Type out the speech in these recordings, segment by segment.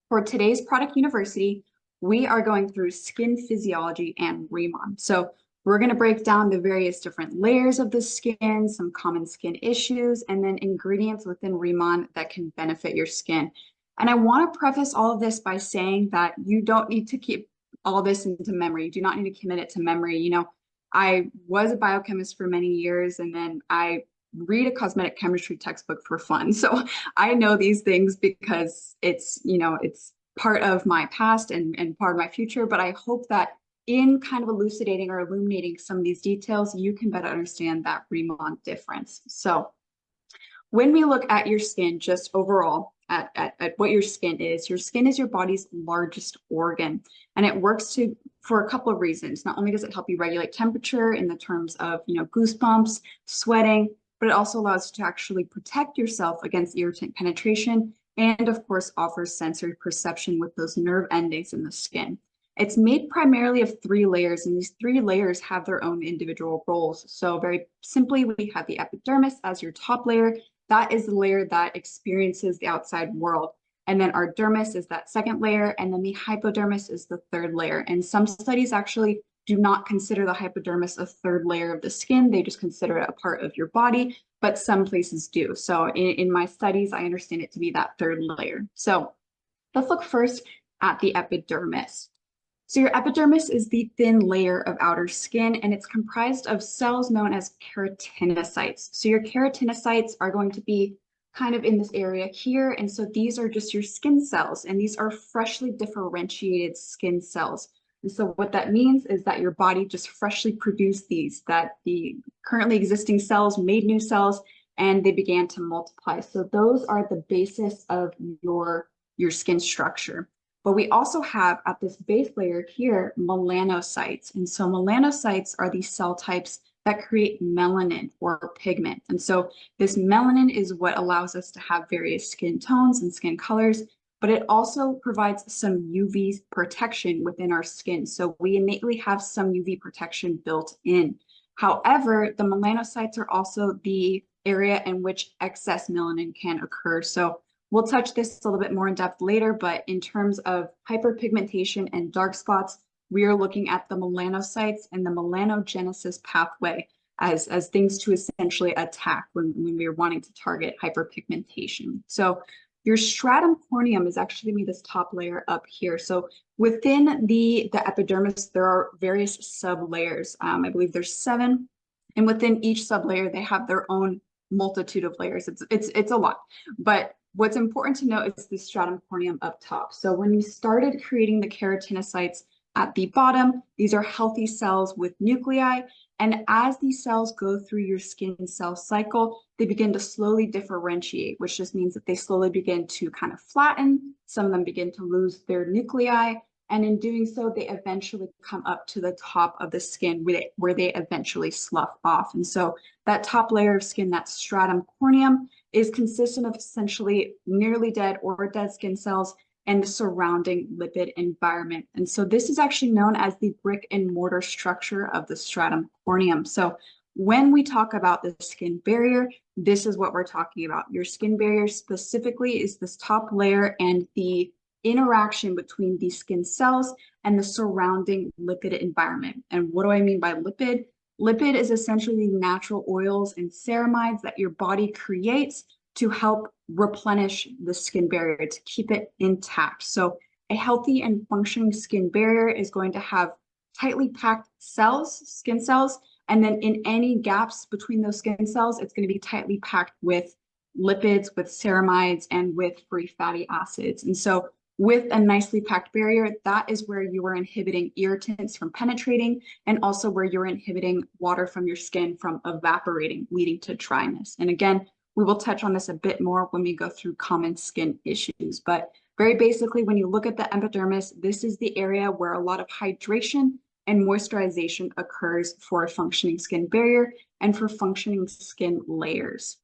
For today's Product University, we are going through skin physiology and RIMAN. So we're going to break down the various different layers of the skin, some common skin issues, and then ingredients within RIMAN that can benefit your skin. And I want to preface all of this by saying that you don't need to keep all this into memory. You do not need to commit it to memory. I was a biochemist for many years, and then I read a cosmetic chemistry textbook for fun. So I know these things because it's part of my past and part of my future, but I hope that in kind of elucidating or illuminating some of these details, you can better understand that RIMAN difference. So when we look at your skin, just overall at what your skin is your body's largest organ, and it works for a couple of reasons. Not only does it help you regulate temperature in the terms of, goosebumps, sweating, but it also allows you to actually protect yourself against irritant penetration, and of course offers sensory perception with those nerve endings in the skin. It's made primarily of 3 layers, and these 3 layers have their own individual roles. So very simply, we have the epidermis as your top layer. That is the layer that experiences the outside world. And then our dermis is that second layer, and then the hypodermis is the 3rd layer. And some studies actually do not consider the hypodermis a 3rd layer of the skin. They just consider it a part of your body, but some places do. So in my studies, I understand it to be that 3rd layer. So let's look first at the epidermis. So your epidermis is the thin layer of outer skin, and it's comprised of cells known as keratinocytes. So your keratinocytes are going to be kind of in this area here. And so these are just your skin cells, and these are freshly differentiated skin cells. And so what that means is that your body just freshly produced these, that the currently existing cells made new cells, and they began to multiply. So those are the basis of your skin structure. But we also have at this base layer here, melanocytes. And so melanocytes are these cell types that create melanin or pigment. And so this melanin is what allows us to have various skin tones and skin colors, but it also provides some UV protection within our skin. So we innately have some UV protection built in. However, the melanocytes are also the area in which excess melanin can occur. So we'll touch this a little bit more in depth later, but in terms of hyperpigmentation and dark spots, we are looking at the melanocytes and the melanogenesis pathway as things to essentially attack when we are wanting to target hyperpigmentation. So your stratum corneum is actually going to be this top layer up here. So within the epidermis, there are various sublayers. I believe there's 7, and within each sublayer, they have their own multitude of layers. It's a lot, but what's important to note is the stratum corneum up top. So when we started creating the keratinocytes at the bottom, these are healthy cells with nuclei. And as these cells go through your skin cell cycle, they begin to slowly differentiate, which just means that they slowly begin to kind of flatten. Some of them begin to lose their nuclei. And in doing so, they eventually come up to the top of the skin where they eventually slough off. And so that top layer of skin, that stratum corneum, is consistent of essentially nearly dead or dead skin cells and the surrounding lipid environment. And so this is actually known as the brick and mortar structure of the stratum corneum. So when we talk about the skin barrier, this is what we're talking about. Your skin barrier specifically is this top layer and the interaction between these skin cells and the surrounding lipid environment. And what do I mean by lipid? Lipid is essentially the natural oils and ceramides that your body creates to help replenish the skin barrier, to keep it intact. So a healthy and functioning skin barrier is going to have tightly packed cells, skin cells, and then in any gaps between those skin cells, it's going to be tightly packed with lipids, with ceramides, and with free fatty acids. And so with a nicely packed barrier, that is where you are inhibiting irritants from penetrating, and also where you're inhibiting water from your skin from evaporating, leading to dryness. And again, we will touch on this a bit more when we go through common skin issues. But very basically, when you look at the epidermis, this is the area where a lot of hydration and moisturization occurs for a functioning skin barrier and for functioning skin layers.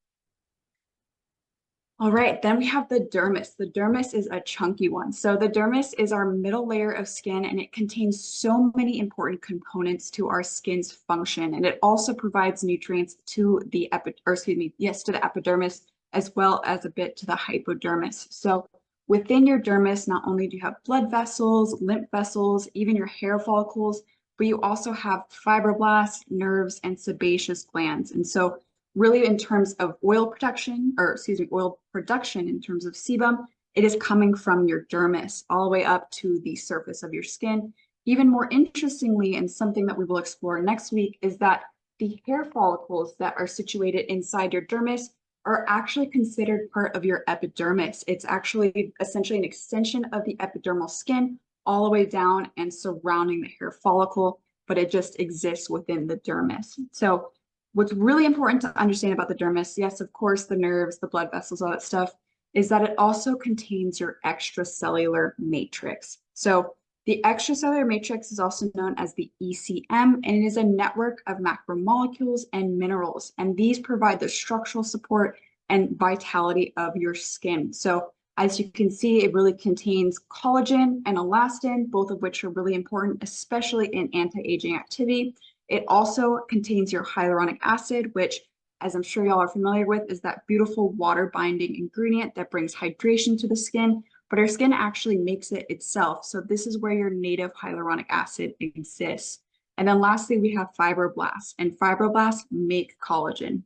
All right, then we have the dermis. The dermis is a chunky one. So the dermis is our middle layer of skin, and it contains so many important components to our skin's function. And it also provides nutrients to the epidermis, as well as a bit to the hypodermis. So within your dermis, not only do you have blood vessels, lymph vessels, even your hair follicles, but you also have fibroblasts, nerves, and sebaceous glands. And so really in terms of oil production, or excuse me, oil production in terms of sebum, it is coming from your dermis all the way up to the surface of your skin. Even more interestingly, and something that we will explore next week, is that the hair follicles that are situated inside your dermis are actually considered part of your epidermis. It's actually essentially an extension of the epidermal skin all the way down and surrounding the hair follicle, but it just exists within the dermis. So what's really important to understand about the dermis, yes, of course, the nerves, the blood vessels, all that stuff, is that it also contains your extracellular matrix. So the extracellular matrix is also known as the ECM, and it is a network of macromolecules and minerals, and these provide the structural support and vitality of your skin. So as you can see, it really contains collagen and elastin, both of which are really important, especially in anti-aging activity. It also contains your hyaluronic acid, which, as I'm sure y'all are familiar with, is that beautiful water-binding ingredient that brings hydration to the skin, but our skin actually makes it itself. So this is where your native hyaluronic acid exists. And then lastly, we have fibroblasts, and fibroblasts make collagen.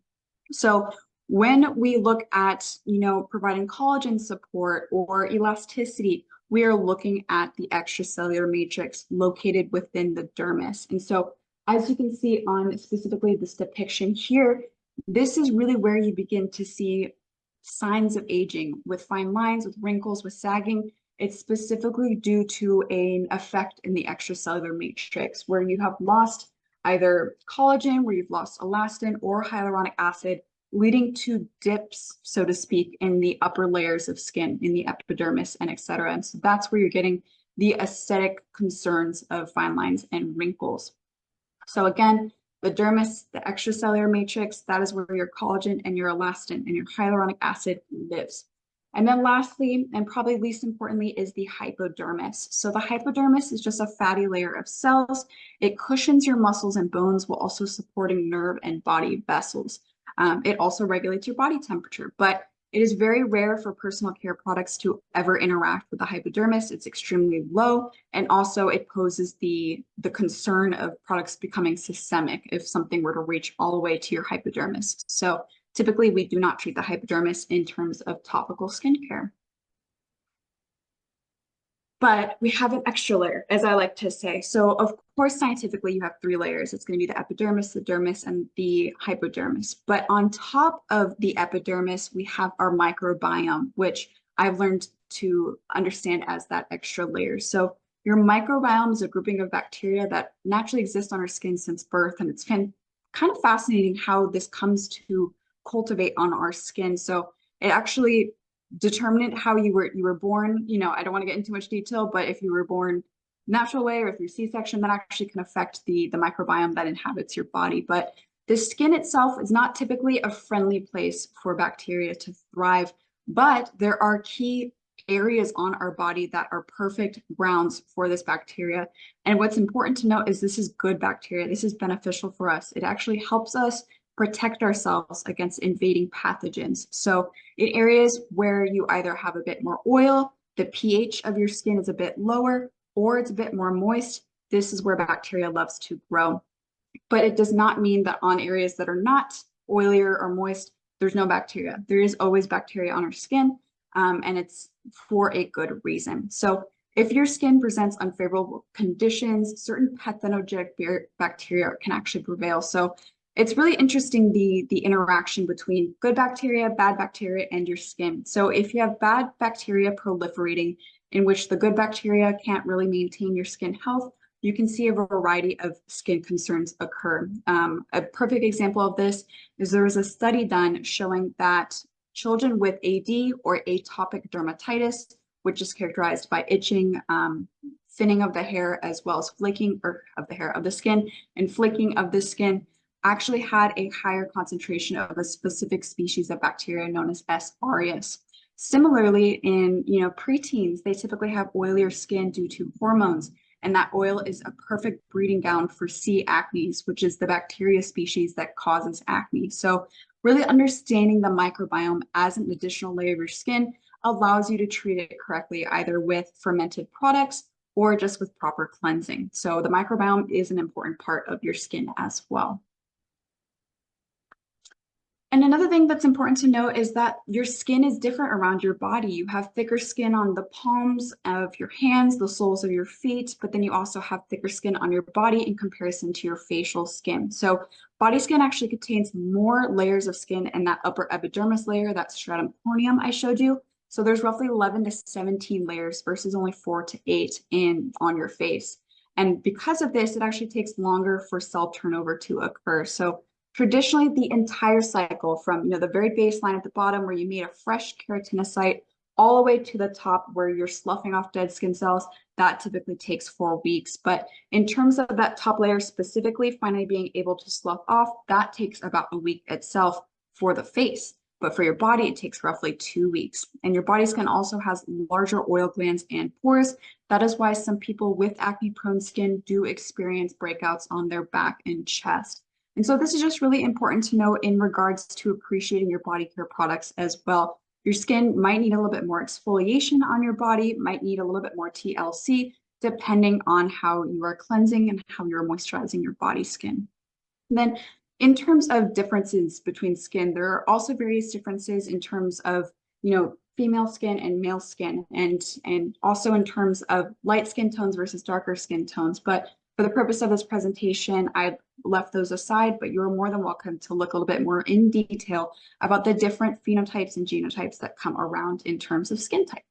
So when we look at, providing collagen support or elasticity, we are looking at the extracellular matrix located within the dermis. And so as you can see on specifically this depiction here, this is really where you begin to see signs of aging with fine lines, with wrinkles, with sagging. It's specifically due to an effect in the extracellular matrix where you have lost either collagen, where you've lost elastin or hyaluronic acid, leading to dips, so to speak, in the upper layers of skin, in the epidermis and etc. And so that's where you're getting the aesthetic concerns of fine lines and wrinkles. So again, the dermis, the extracellular matrix, that is where your collagen and your elastin and your hyaluronic acid lives. And then lastly, and probably least importantly, is the hypodermis. So the hypodermis is just a fatty layer of cells. It cushions your muscles and bones while also supporting nerve and body vessels. It also regulates your body temperature, but it is very rare for personal care products to ever interact with the hypodermis. It's extremely low, and also it poses the concern of products becoming systemic if something were to reach all the way to your hypodermis. So typically, we do not treat the hypodermis in terms of topical skincare. But we have an extra layer, as I like to say. So of course, scientifically, you have 3 layers. It's going to be the epidermis, the dermis, and the hypodermis. But on top of the epidermis, we have our microbiome, which I've learned to understand as that extra layer. So your microbiome is a grouping of bacteria that naturally exist on our skin since birth. And it's kind of fascinating how this comes to cultivate on our skin. So it actually determinant how you were born. I don't want to get into much detail, but if you were born natural way or through C-section, that actually can affect the microbiome that inhabits your body. But the skin itself is not typically a friendly place for bacteria to thrive, but there are key areas on our body that are perfect grounds for this bacteria. And what's important to note is this is good bacteria. This is beneficial for us. It actually helps us protect ourselves against invading pathogens. So in areas where you either have a bit more oil, the pH of your skin is a bit lower, or it's a bit more moist, this is where bacteria loves to grow. But it does not mean that on areas that are not oilier or moist, there's no bacteria. There is always bacteria on our skin, and it's for a good reason. So if your skin presents unfavorable conditions, certain pathogenic bacteria can actually prevail. So it's really interesting, the interaction between good bacteria, bad bacteria, and your skin. So if you have bad bacteria proliferating, in which the good bacteria can't really maintain your skin health, you can see a variety of skin concerns occur. A perfect example of this is there was a study done showing that children with AD or atopic dermatitis, which is characterized by itching, thinning of the hair, as well as flaking of the skin and flaking of the skin, actually had a higher concentration of a specific species of bacteria known as S. aureus. Similarly, in preteens, they typically have oilier skin due to hormones, and that oil is a perfect breeding ground for C. acnes, which is the bacteria species that causes acne. So really understanding the microbiome as an additional layer of your skin allows you to treat it correctly, either with fermented products or just with proper cleansing. So the microbiome is an important part of your skin as well. And another thing that's important to note is that your skin is different around your body. You have thicker skin on the palms of your hands, the soles of your feet, but then you also have thicker skin on your body in comparison to your facial skin. So body skin actually contains more layers of skin in that upper epidermis layer, that stratum corneum I showed you. So there's roughly 11 to 17 layers versus only 4 to 8 on your face. And because of this, it actually takes longer for cell turnover to occur. So traditionally, the entire cycle from the very baseline at the bottom where you made a fresh keratinocyte all the way to the top where you're sloughing off dead skin cells, that typically takes 4 weeks. But in terms of that top layer specifically, finally being able to slough off, that takes about a week itself for the face. But for your body, it takes roughly 2 weeks. And your body skin also has larger oil glands and pores. That is why some people with acne-prone skin do experience breakouts on their back and chest. And so this is just really important to know in regards to appreciating your body care products as well. Your skin might need a little bit more exfoliation on your body, might need a little bit more TLC, depending on how you are cleansing and how you're moisturizing your body skin. And then in terms of differences between skin, there are also various differences in terms of, female skin and male skin, and also in terms of light skin tones versus darker skin tones. But for the purpose of this presentation, I left those aside, but you're more than welcome to look a little bit more in detail about the different phenotypes and genotypes that come around in terms of skin type.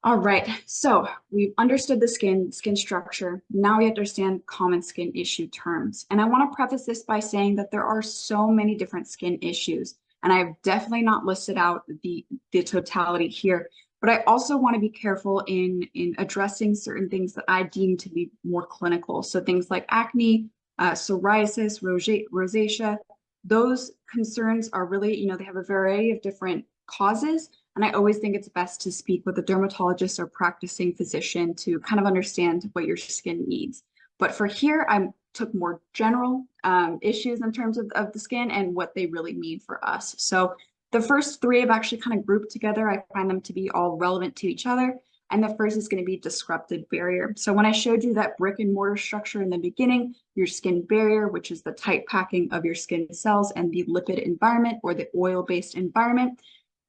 All right, so we've understood the skin structure. Now we understand common skin issue terms. And I want to preface this by saying that there are so many different skin issues, and I've definitely not listed out the totality here. But I also want to be careful in addressing certain things that I deem to be more clinical. So things like acne, psoriasis, rosacea, those concerns are really, they have a variety of different causes. And I always think it's best to speak with a dermatologist or practicing physician to kind of understand what your skin needs. But for here, I took more general issues in terms of the skin and what they really mean for us. So the first 3 I've actually kind of grouped together. I find them to be all relevant to each other. And the first is going to be disrupted barrier. So when I showed you that brick and mortar structure in the beginning, your skin barrier, which is the tight packing of your skin cells, and the lipid environment or the oil-based environment,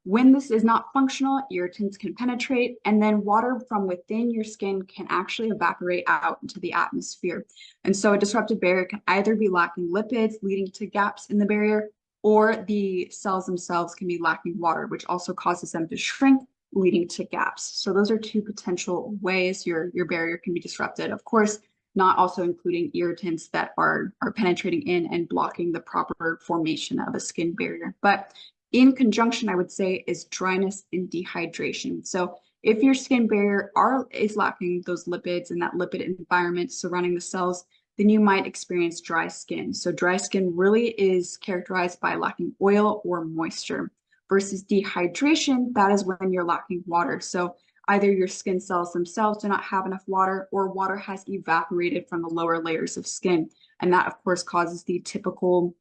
when this is not functional, irritants can penetrate, and then water from within your skin can actually evaporate out into the atmosphere. And so a disrupted barrier can either be lacking lipids, leading to gaps in the barrier, or the cells themselves can be lacking water, which also causes them to shrink, leading to gaps. So those are 2 potential ways your barrier can be disrupted. Of course, not also including irritants that are penetrating in and blocking the proper formation of a skin barrier. But in conjunction, I would say, is dryness and dehydration. So if your skin barrier is lacking those lipids and that lipid environment surrounding the cells, then you might experience dry skin. So dry skin really is characterized by lacking oil or moisture versus dehydration. That is when you're lacking water. So either your skin cells themselves do not have enough water, or water has evaporated from the lower layers of skin. And that, of course, causes the typical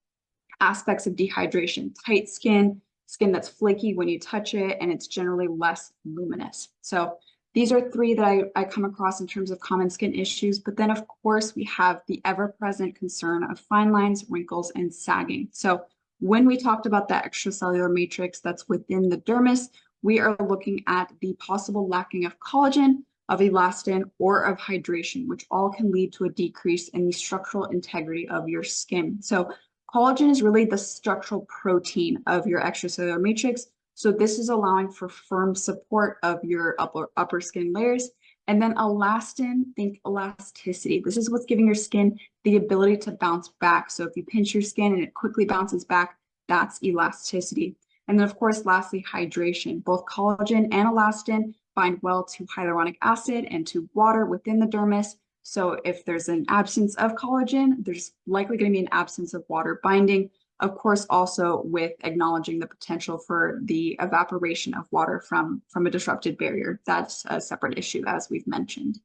aspects of dehydration: tight skin, skin that's flaky when you touch it, and it's generally less luminous. So these are 3 that I come across in terms of common skin issues. But then, of course, we have the ever-present concern of fine lines, wrinkles, and sagging. So when we talked about that extracellular matrix that's within the dermis, we are looking at the possible lacking of collagen, of elastin, or of hydration, which all can lead to a decrease in the structural integrity of your skin. So collagen is really the structural protein of your extracellular matrix. So this is allowing for firm support of your upper skin layers. And then elastin, think elasticity. This is what's giving your skin the ability to bounce back. So if you pinch your skin and it quickly bounces back, that's elasticity. And then, of course, lastly, hydration. Both collagen and elastin bind well to hyaluronic acid and to water within the dermis. So if there's an absence of collagen, there's likely going to be an absence of water binding. Of course, also with acknowledging the potential for the evaporation of water from a disrupted barrier. That's a separate issue, as we've mentioned.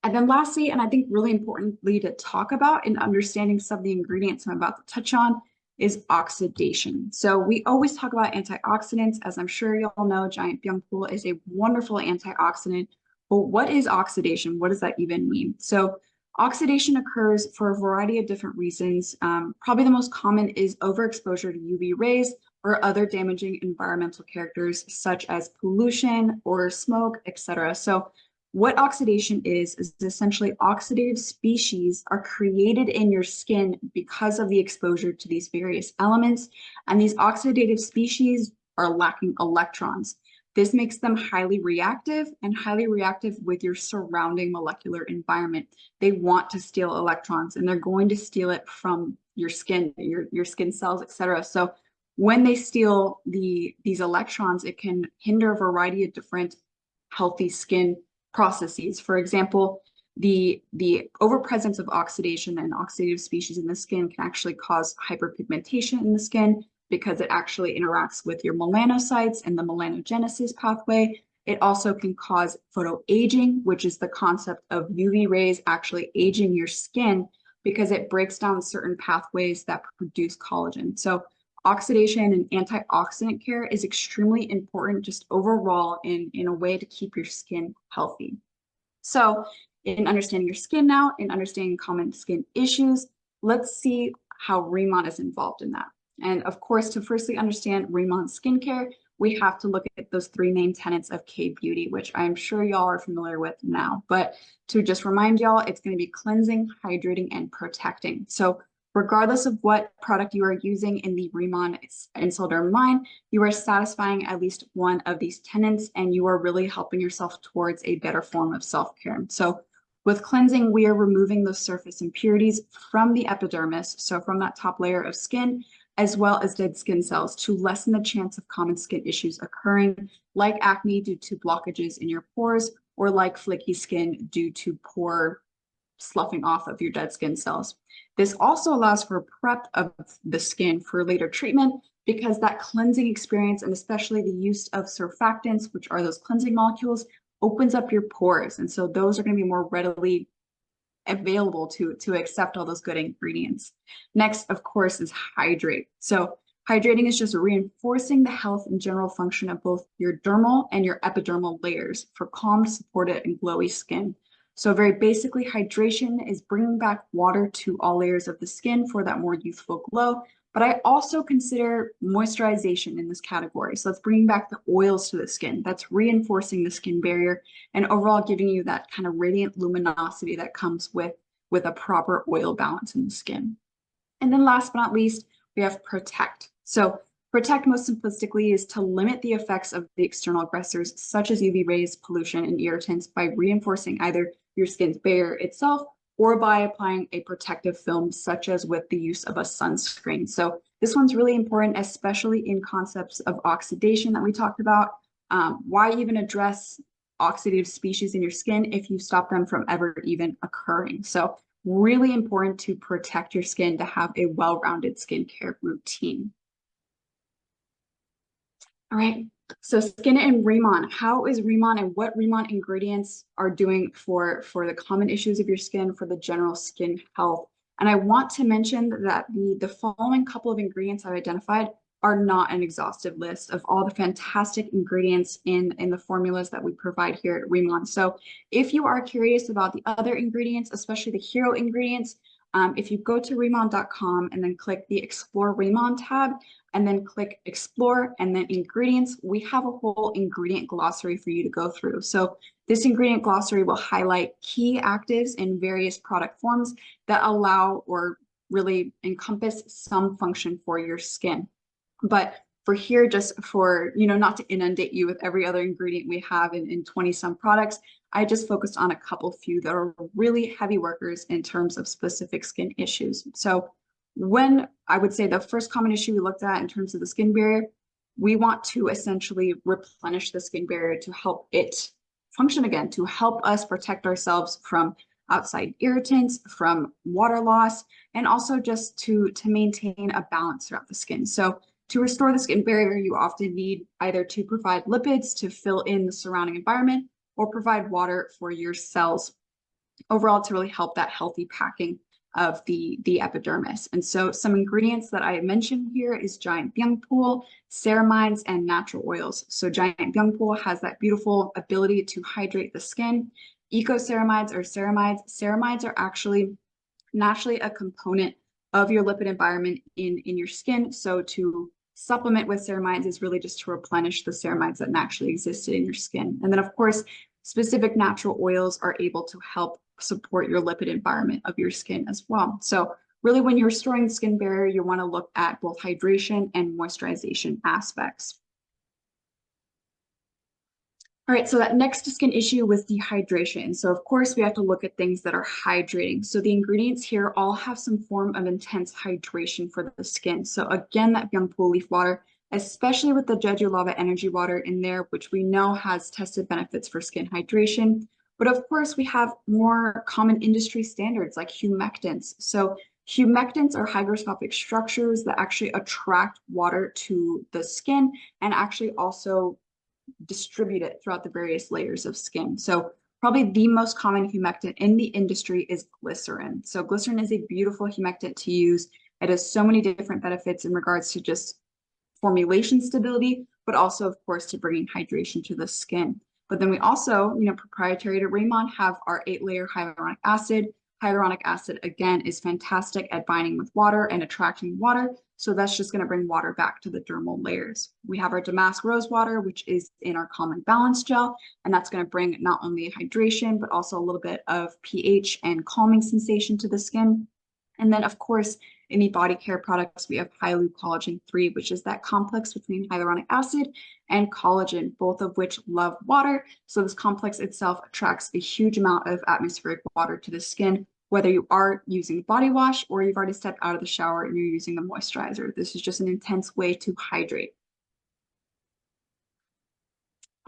And then lastly, and I think really importantly to talk about in understanding some of the ingredients I'm about to touch on, is oxidation. So we always talk about antioxidants. As I'm sure you all know, Giant Byungpool is a wonderful antioxidant. But what is oxidation? What does that even mean? So oxidation occurs for a variety of different reasons. Probably the most common is overexposure to UV rays or other damaging environmental characters such as pollution or smoke, etc. So what oxidation is essentially oxidative species are created in your skin because of the exposure to these various elements, and these oxidative species are lacking electrons. This makes them highly reactive and highly reactive with your surrounding molecular environment. They want to steal electrons and they're going to steal it from your skin, your skin cells, etc. So when they steal these electrons, it can hinder a variety of different healthy skin processes. For example, the overpresence of oxidation and oxidative species in the skin can actually cause hyperpigmentation in the skin because it actually interacts with your melanocytes and the melanogenesis pathway. It also can cause photoaging, which is the concept of UV rays actually aging your skin because it breaks down certain pathways that produce collagen. So oxidation and antioxidant care is extremely important just overall in a way to keep your skin healthy. So in understanding your skin now, in understanding common skin issues, let's see how RIMAN is involved in that. And of course, to firstly understand RIMAN skincare, we have to look at those three main tenets of K-beauty, which I'm sure y'all are familiar with now. But to just remind y'all, it's going to be cleansing, hydrating, and protecting. So regardless of what product you are using in the RIMAN Insulderm line, you are satisfying at least one of these tenets and you are really helping yourself towards a better form of self-care. So with cleansing, we are removing those surface impurities from the epidermis, so from that top layer of skin, as well as dead skin cells to lessen the chance of common skin issues occurring, like acne due to blockages in your pores, or like flaky skin due to poor sloughing off of your dead skin cells. This also allows for prep of the skin for later treatment because that cleansing experience, and especially the use of surfactants, which are those cleansing molecules, opens up your pores. And so those are going to be more readily available to accept all those good ingredients. Next, of course, is hydrate. So hydrating is just reinforcing the health and general function of both your dermal and your epidermal layers for calm, supported, and glowy skin. So very basically, hydration is bringing back water to all layers of the skin for that more youthful glow. But I also consider moisturization in this category. So that's bringing back the oils to the skin. That's reinforcing the skin barrier and overall giving you that kind of radiant luminosity that comes with a proper oil balance in the skin. And then last but not least, we have protect. So protect, most simplistically, is to limit the effects of the external aggressors, such as UV rays, pollution, and irritants by reinforcing either your skin's barrier itself or by applying a protective film, such as with the use of a sunscreen. So this one's really important, especially in concepts of oxidation that we talked about. Why even address oxidative species in your skin if you stop them from ever even occurring? So really important to protect your skin, to have a well-rounded skincare routine. All right, so skin and RIMAN. How is RIMAN and what RIMAN ingredients are doing for the common issues of your skin, for the general skin health? And I want to mention that the following couple of ingredients I've identified are not an exhaustive list of all the fantastic ingredients in the formulas that we provide here at RIMAN. So if you are curious about the other ingredients, especially the hero ingredients, if you go to riman.com and then click the Explore RIMAN tab, and then click Explore and then Ingredients, we have a whole ingredient glossary for you to go through. So this ingredient glossary will highlight key actives in various product forms that allow or really encompass some function for your skin. But for here, just for, not to inundate you with every other ingredient we have in 20 some products, I just focused on a couple few that are really heavy workers in terms of specific skin issues. So when I would say the first common issue we looked at in terms of the skin barrier, we want to essentially replenish the skin barrier to help it function again, to help us protect ourselves from outside irritants, from water loss, and also just to maintain a balance throughout the skin. So to restore the skin barrier, you often need either to provide lipids to fill in the surrounding environment or provide water for your cells overall to really help that healthy packing of the epidermis. And so some ingredients that I mentioned here is giant byungpool, ceramides, and natural oils. So giant byungpool has that beautiful ability to hydrate the skin. Ecoceramides or ceramides. Ceramides are actually naturally a component of your lipid environment in your skin. So to supplement with ceramides is really just to replenish the ceramides that naturally existed in your skin. And then of course, specific natural oils are able to help support your lipid environment of your skin as well. So really when you're restoring the skin barrier, you want to look at both hydration and moisturization aspects. All right, so that next skin issue was dehydration. So of course we have to look at things that are hydrating. So the ingredients here all have some form of intense hydration for the skin. So again, that Byungpool leaf water, especially with the Jeju Lava energy water in there, which we know has tested benefits for skin hydration. But of course we have more common industry standards like humectants. So humectants are hygroscopic structures that actually attract water to the skin and actually also distribute it throughout the various layers of skin. So probably the most common humectant in the industry is glycerin. So glycerin is a beautiful humectant to use. It has so many different benefits in regards to just formulation stability, but also, of course, to bringing hydration to the skin. But then we also, proprietary to RIMAN, have our 8-layer hyaluronic acid. Hyaluronic acid, again, is fantastic at binding with water and attracting water. So that's just going to bring water back to the dermal layers. We have our damask rose water, which is in our Calming Balance gel, and that's going to bring not only hydration, but also a little bit of pH and calming sensation to the skin. And then, of course, in the body care products, we have Hyaloo Collagen 3, which is that complex between hyaluronic acid and collagen, both of which love water. So this complex itself attracts a huge amount of atmospheric water to the skin, whether you are using body wash or you've already stepped out of the shower and you're using the moisturizer. This is just an intense way to hydrate.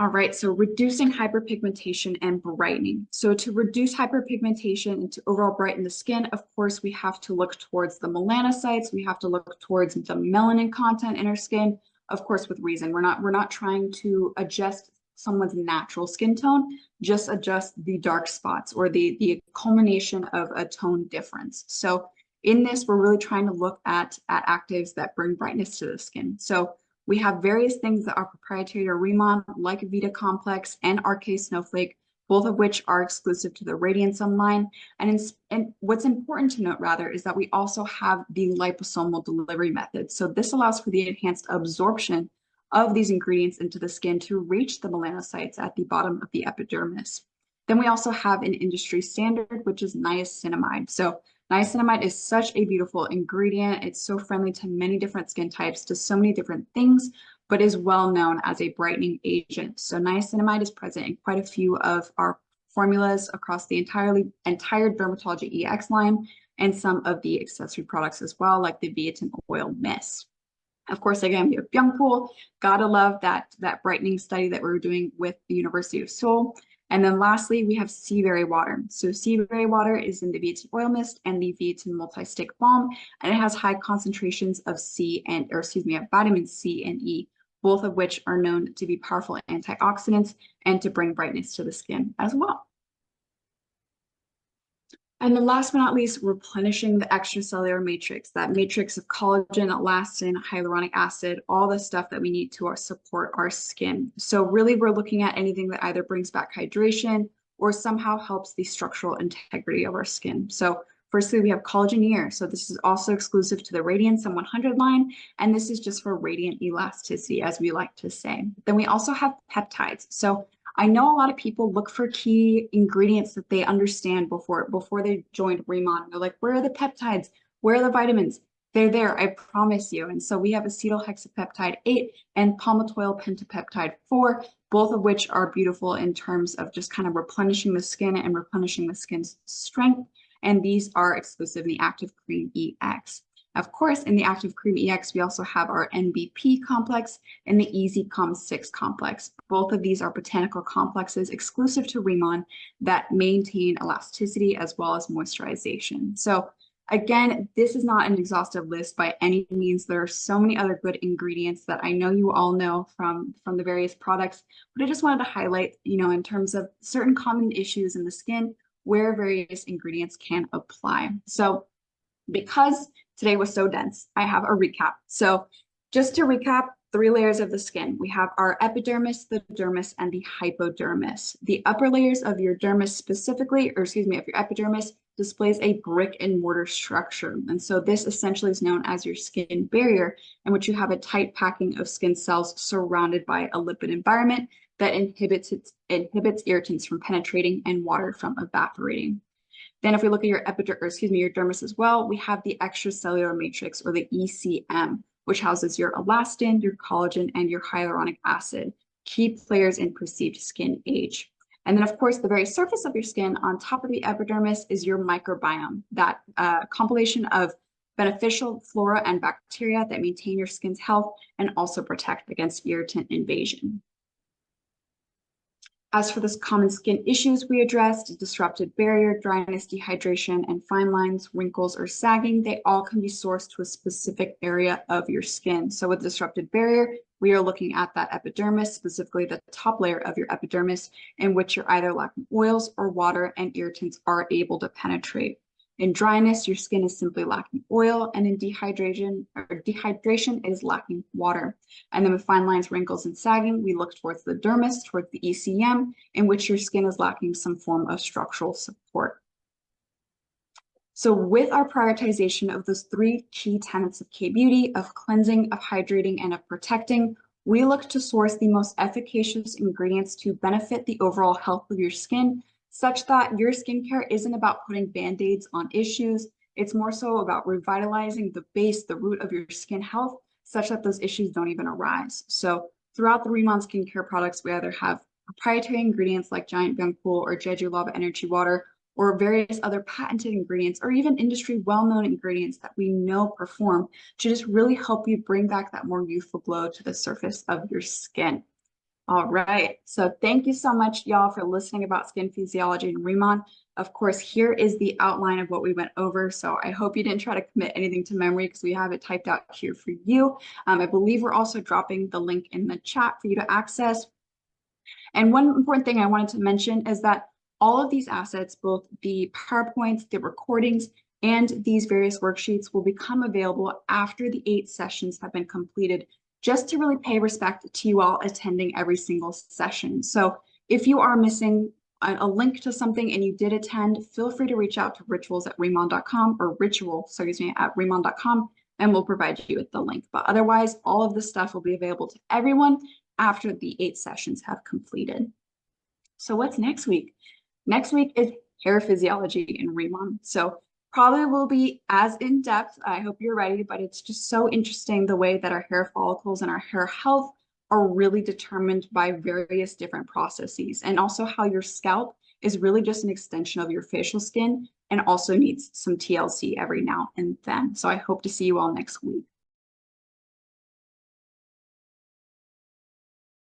All right, so reducing hyperpigmentation and brightening. So to reduce hyperpigmentation and to overall brighten the skin, of course, we have to look towards the melanocytes. We have to look towards the melanin content in our skin, of course, with reason. We're not trying to adjust someone's natural skin tone, just adjust the dark spots or the culmination of a tone difference. So in this, we're really trying to look at actives that bring brightness to the skin. So we have various things that are proprietary to RIMAN, like Vita Complex and RK Snowflake, both of which are exclusive to the Radiance line. And what's important to note, rather, is that we also have the liposomal delivery method. So this allows for the enhanced absorption of these ingredients into the skin to reach the melanocytes at the bottom of the epidermis. Then we also have an industry standard, which is niacinamide. So niacinamide is such a beautiful ingredient. It's so friendly to many different skin types, to so many different things, but is well known as a brightening agent. So niacinamide is present in quite a few of our formulas across the entire Dermatology EX line and some of the accessory products as well, like the Biotin Oil Mist. Of course, again, we have Byungpool. Gotta love that brightening study that we were doing with the University of Seoul. And then lastly, we have sea berry water. So sea berry water is in the Biotin Oil Mist and the Biotin Multi-Stick Balm, and it has high concentrations of vitamin C and E, both of which are known to be powerful antioxidants and to bring brightness to the skin as well. And then last but not least, replenishing the extracellular matrix, that matrix of collagen, elastin, hyaluronic acid, all the stuff that we need to support our skin. So really, we're looking at anything that either brings back hydration or somehow helps the structural integrity of our skin. So firstly, we have Collagen Year. So this is also exclusive to the Radiance M100 line, and this is just for radiant elasticity, as we like to say. Then we also have peptides. So I know a lot of people look for key ingredients that they understand before they joined RIMAN. They're like, where are the peptides? Where are the vitamins? They're there, I promise you. And so we have acetylhexapeptide 8 and palmitoyl pentapeptide 4, both of which are beautiful in terms of just kind of replenishing the skin and replenishing the skin's strength. And these are exclusive in the Active Cream EX. Of course, in the Active Cream EX, we also have our NBP complex and the Easy Com 6 complex. Both of these are botanical complexes exclusive to RIMAN that maintain elasticity as well as moisturization. So again, this is not an exhaustive list by any means. There are so many other good ingredients that I know you all know from the various products, but I just wanted to highlight, in terms of certain common issues in the skin, where various ingredients can apply. So because today was so dense, I have a recap. So just to recap, 3 layers of the skin. We have our epidermis, the dermis, and the hypodermis. The upper layers of your dermis specifically, or excuse me, of your epidermis, displays a brick and mortar structure. And so this essentially is known as your skin barrier, in which you have a tight packing of skin cells surrounded by a lipid environment that inhibits irritants from penetrating and water from evaporating. Then if we look at your your dermis as well, we have the extracellular matrix, or the ECM, which houses your elastin, your collagen, and your hyaluronic acid, key players in perceived skin age. And then, of course, the very surface of your skin on top of the epidermis is your microbiome, that compilation of beneficial flora and bacteria that maintain your skin's health and also protect against irritant invasion. As for the common skin issues we addressed, disrupted barrier, dryness, dehydration, and fine lines, wrinkles, or sagging, they all can be sourced to a specific area of your skin. So with disrupted barrier, we are looking at that epidermis, specifically the top layer of your epidermis, in which you're either lacking oils or water and irritants are able to penetrate. In dryness, your skin is simply lacking oil, and in dehydration is lacking water. And then with fine lines, wrinkles, and sagging, we look towards the dermis, towards the ECM, in which your skin is lacking some form of structural support. So with our prioritization of those 3 key tenets of K-beauty, of cleansing, of hydrating, and of protecting, we look to source the most efficacious ingredients to benefit the overall health of your skin, such that your skincare isn't about putting band-aids on issues. It's more so about revitalizing the base, the root of your skin health, such that those issues don't even arise. So throughout the RIMAN skincare products, we either have proprietary ingredients like Giant Beyond Cool or Jeju Lava Energy Water, or various other patented ingredients, or even industry well-known ingredients that we know perform to just really help you bring back that more youthful glow to the surface of your skin. All right, so thank you so much, y'all, for listening about skin physiology and RIMAN. Of course, here is the outline of what we went over. So I hope you didn't try to commit anything to memory, because we have it typed out here for you. I believe we're also dropping the link in the chat for you to access. And one important thing I wanted to mention is that all of these assets, both the PowerPoints, the recordings, and these various worksheets will become available after the 8 sessions have been completed, just to really pay respect to you all attending every single session. So if you are missing a link to something and you did attend, feel free to reach out to rituals@riman.com, or at riman.com, and we'll provide you with the link. But otherwise, all of this stuff will be available to everyone after the 8 sessions have completed. So what's next week? Next week is hair physiology in RIMAN. So probably will be as in-depth. I hope you're ready, but it's just so interesting the way that our hair follicles and our hair health are really determined by various different processes, and also how your scalp is really just an extension of your facial skin and also needs some TLC every now and then. So I hope to see you all next week.